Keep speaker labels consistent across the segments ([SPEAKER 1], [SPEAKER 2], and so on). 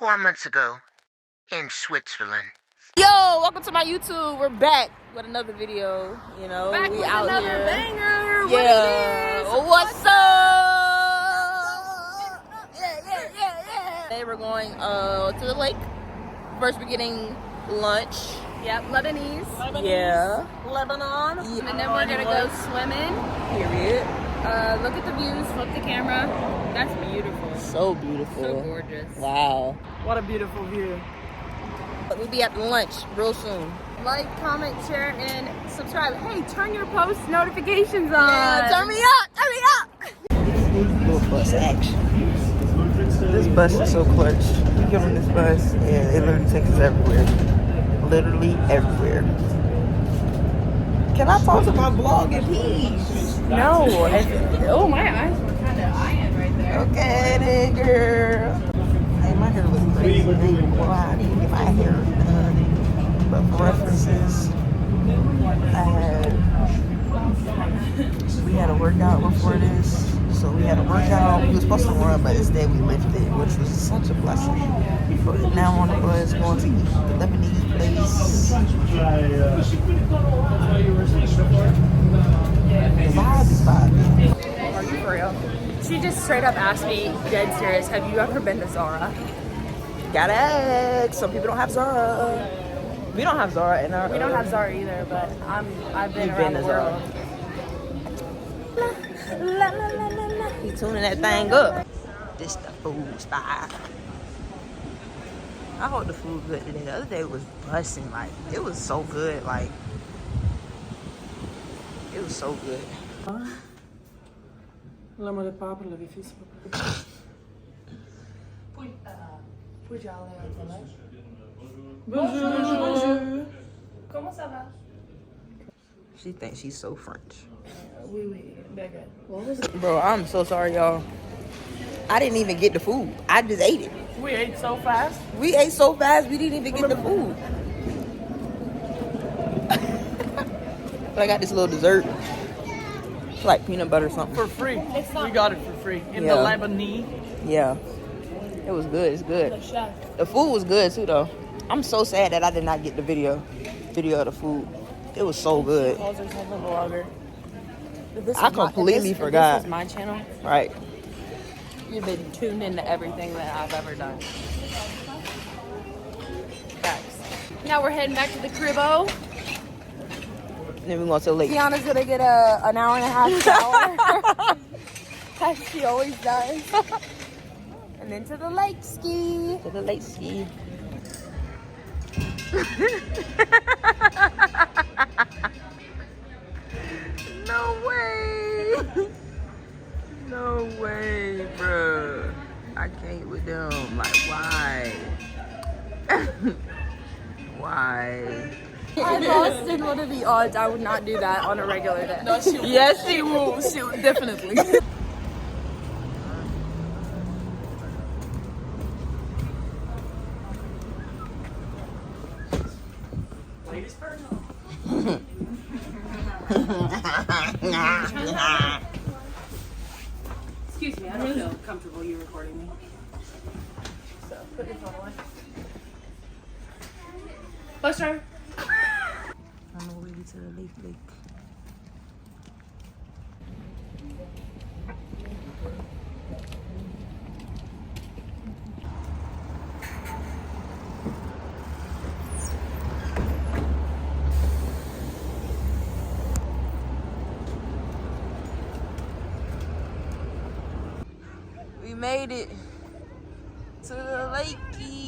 [SPEAKER 1] 4 months ago in Switzerland.
[SPEAKER 2] Yo, welcome to my YouTube. We're back with another video. You know,
[SPEAKER 3] back
[SPEAKER 2] we
[SPEAKER 3] with
[SPEAKER 2] out
[SPEAKER 3] another
[SPEAKER 2] here.
[SPEAKER 3] banger.
[SPEAKER 2] Yeah. What's up? Yeah. Today we're going to the lake. First, we're getting lunch.
[SPEAKER 3] Yep, Lebanese.
[SPEAKER 2] Yeah.
[SPEAKER 3] Lebanon.
[SPEAKER 2] Yeah.
[SPEAKER 3] And then we're gonna go swimming.
[SPEAKER 2] Period.
[SPEAKER 3] Look at the views. Flip the camera. That's beautiful.
[SPEAKER 2] So beautiful.
[SPEAKER 3] So gorgeous.
[SPEAKER 2] Wow.
[SPEAKER 4] What a beautiful view.
[SPEAKER 2] We'll be at the lunch real soon.
[SPEAKER 3] Like, comment, share, and subscribe. Hey, turn your post notifications on.
[SPEAKER 2] Yeah, turn me up. Turn me up. Little bus action.
[SPEAKER 4] This bus is so clutch. You get on this bus and it literally takes us everywhere. Literally everywhere. Can I talk to my blog in peace?
[SPEAKER 3] No. Oh, my eyes were kind of eyeing right there.
[SPEAKER 4] Okay, then, girl. Hey, my hair looks crazy. Well, I need to get my hair done. But for references, we had a workout before this. So we had a workout. We were supposed to run, but instead we lifted, which was such a blessing. But now on the bus, going to eat the Lebanese place. The vibe is vibing.
[SPEAKER 3] Are you for real? She just straight up asked me, dead serious, have you ever been to Zara?
[SPEAKER 4] Gotta ask. Some people don't have Zara. We don't have Zara in our.
[SPEAKER 3] We don't have Zara either, but I've been
[SPEAKER 4] You've
[SPEAKER 3] around
[SPEAKER 4] been
[SPEAKER 3] the
[SPEAKER 4] to Zara.
[SPEAKER 3] world.
[SPEAKER 4] He tuning that thing up. This the food spot. I hope the food good today. The other day was busting. Like it was so good. Like it was so good.
[SPEAKER 5] Laat maar de paper laten vissen. Bonjour.
[SPEAKER 3] Comment ça va?
[SPEAKER 4] She thinks she's so French.
[SPEAKER 5] Oui, oui, baguette.
[SPEAKER 4] Bro, I'm so sorry, y'all. I didn't even get the food. I just ate it.
[SPEAKER 5] We ate so fast.
[SPEAKER 4] We ate so fast, we didn't even get the food. But I got this little dessert. It's like peanut butter or something.
[SPEAKER 5] For free. We got it for free. In
[SPEAKER 4] Yeah.
[SPEAKER 5] the Lebanese.
[SPEAKER 4] Yeah. It was good. It's good.
[SPEAKER 5] The chef.
[SPEAKER 4] The food was good too, though. I'm so sad that I did not get the video of the food. It was so good.
[SPEAKER 3] Calls herself a vlogger.
[SPEAKER 4] I completely forgot.
[SPEAKER 3] This is my channel.
[SPEAKER 4] Right.
[SPEAKER 3] You've been tuned into everything that I've ever done. Facts. Now we're heading back to the cribbo.
[SPEAKER 4] Then we're going to the lake.
[SPEAKER 3] Tiana's gonna get an hour and a half shower. As she always does. And then to the lake ski.
[SPEAKER 4] To the lake ski. No way. No way, bro. I can't with them. Like, why? Why?
[SPEAKER 3] I lost in one of the odds. I would not do that on a regular day. No, she
[SPEAKER 4] Yes, she will. She will, definitely.
[SPEAKER 5] Ladies first.
[SPEAKER 3] Excuse me, I don't feel comfortable you recording me. So put your phone away. Bus driver.
[SPEAKER 4] On the way to the lake. We made it to the lakey.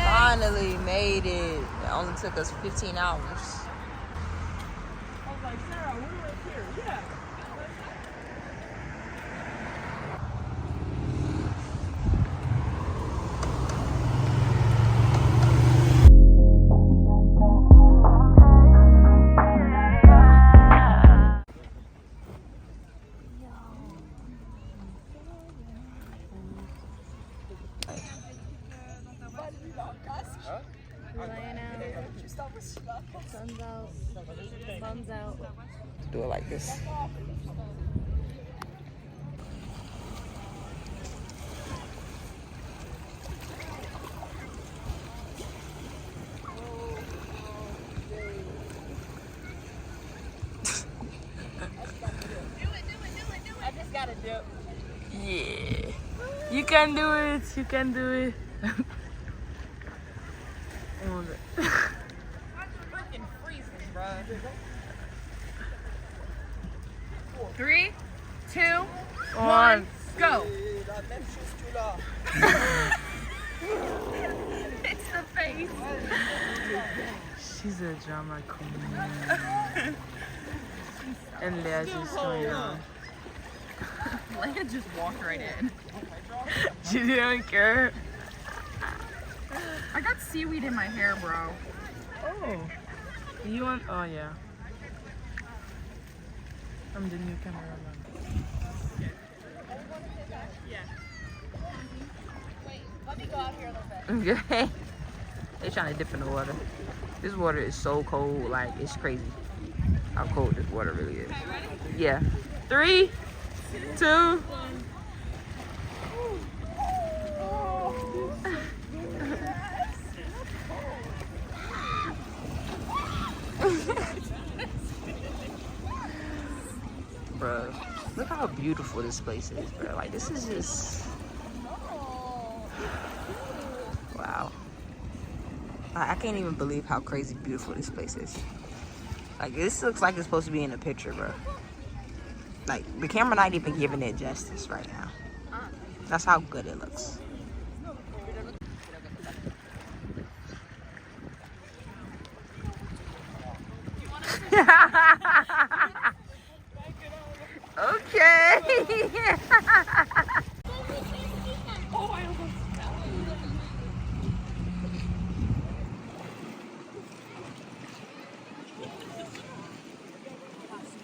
[SPEAKER 4] Finally made it. It only took us 15 hours.
[SPEAKER 5] I was like, Sarah, we're right here. Yeah.
[SPEAKER 3] Sun's out.
[SPEAKER 4] Do it like this.
[SPEAKER 5] can do it. You can do it. Oh,
[SPEAKER 2] Freaking freezing, bro. 3, 2, 1, go. It's the face.
[SPEAKER 5] She's a drama queen. And Leah just going on.
[SPEAKER 2] Leia just walked right in.
[SPEAKER 5] She didn't care.
[SPEAKER 2] I got seaweed in my hair, bro.
[SPEAKER 5] Oh. You want? Oh, yeah. I'm the new cameraman.
[SPEAKER 2] Let me go out here a little bit.
[SPEAKER 5] Okay. They trying to dip in the water. This water is so cold, like it's crazy how cold this water really is.
[SPEAKER 2] Okay, ready?
[SPEAKER 5] Yeah. 3, 2. Bro, look how beautiful this place is, bro. Like this is just wow. I can't even believe how crazy beautiful this place is. Like this looks like it's supposed to be in a picture, bro. Like the camera not even giving it justice right now. That's how good it looks. Okay.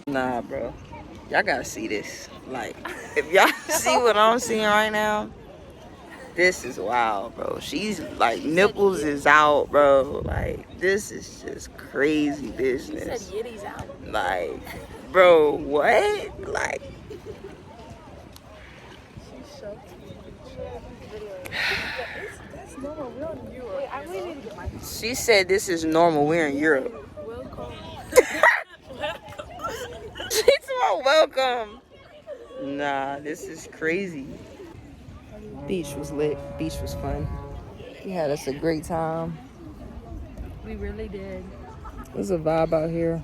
[SPEAKER 5] Nah, bro. Y'all gotta see this. Like, if y'all see what I'm seeing right now, this is wild, bro. She's like, nipples is out, bro. Like, this is just crazy business.
[SPEAKER 3] Yitty's out.
[SPEAKER 5] Like, bro, what? Like, she said this is normal. We're in Europe. She's more welcome. Nah, this is crazy. Beach was lit. Beach was fun. We had us a great time.
[SPEAKER 3] We really did.
[SPEAKER 5] There's a vibe out here.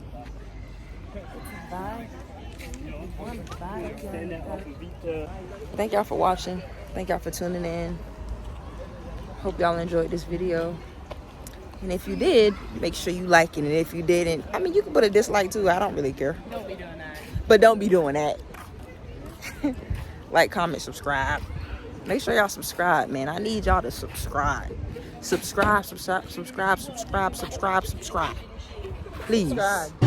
[SPEAKER 5] Thank y'all for watching. Thank y'all for tuning in. Hope y'all enjoyed this video. And if you did, make sure you like it. And if you didn't, I mean, you can put a dislike too. I don't really care.
[SPEAKER 2] Don't be doing that.
[SPEAKER 5] But don't be doing that. Like, comment, subscribe. Make sure y'all subscribe, man. I need y'all to subscribe. Subscribe. Please.
[SPEAKER 3] Subscribe.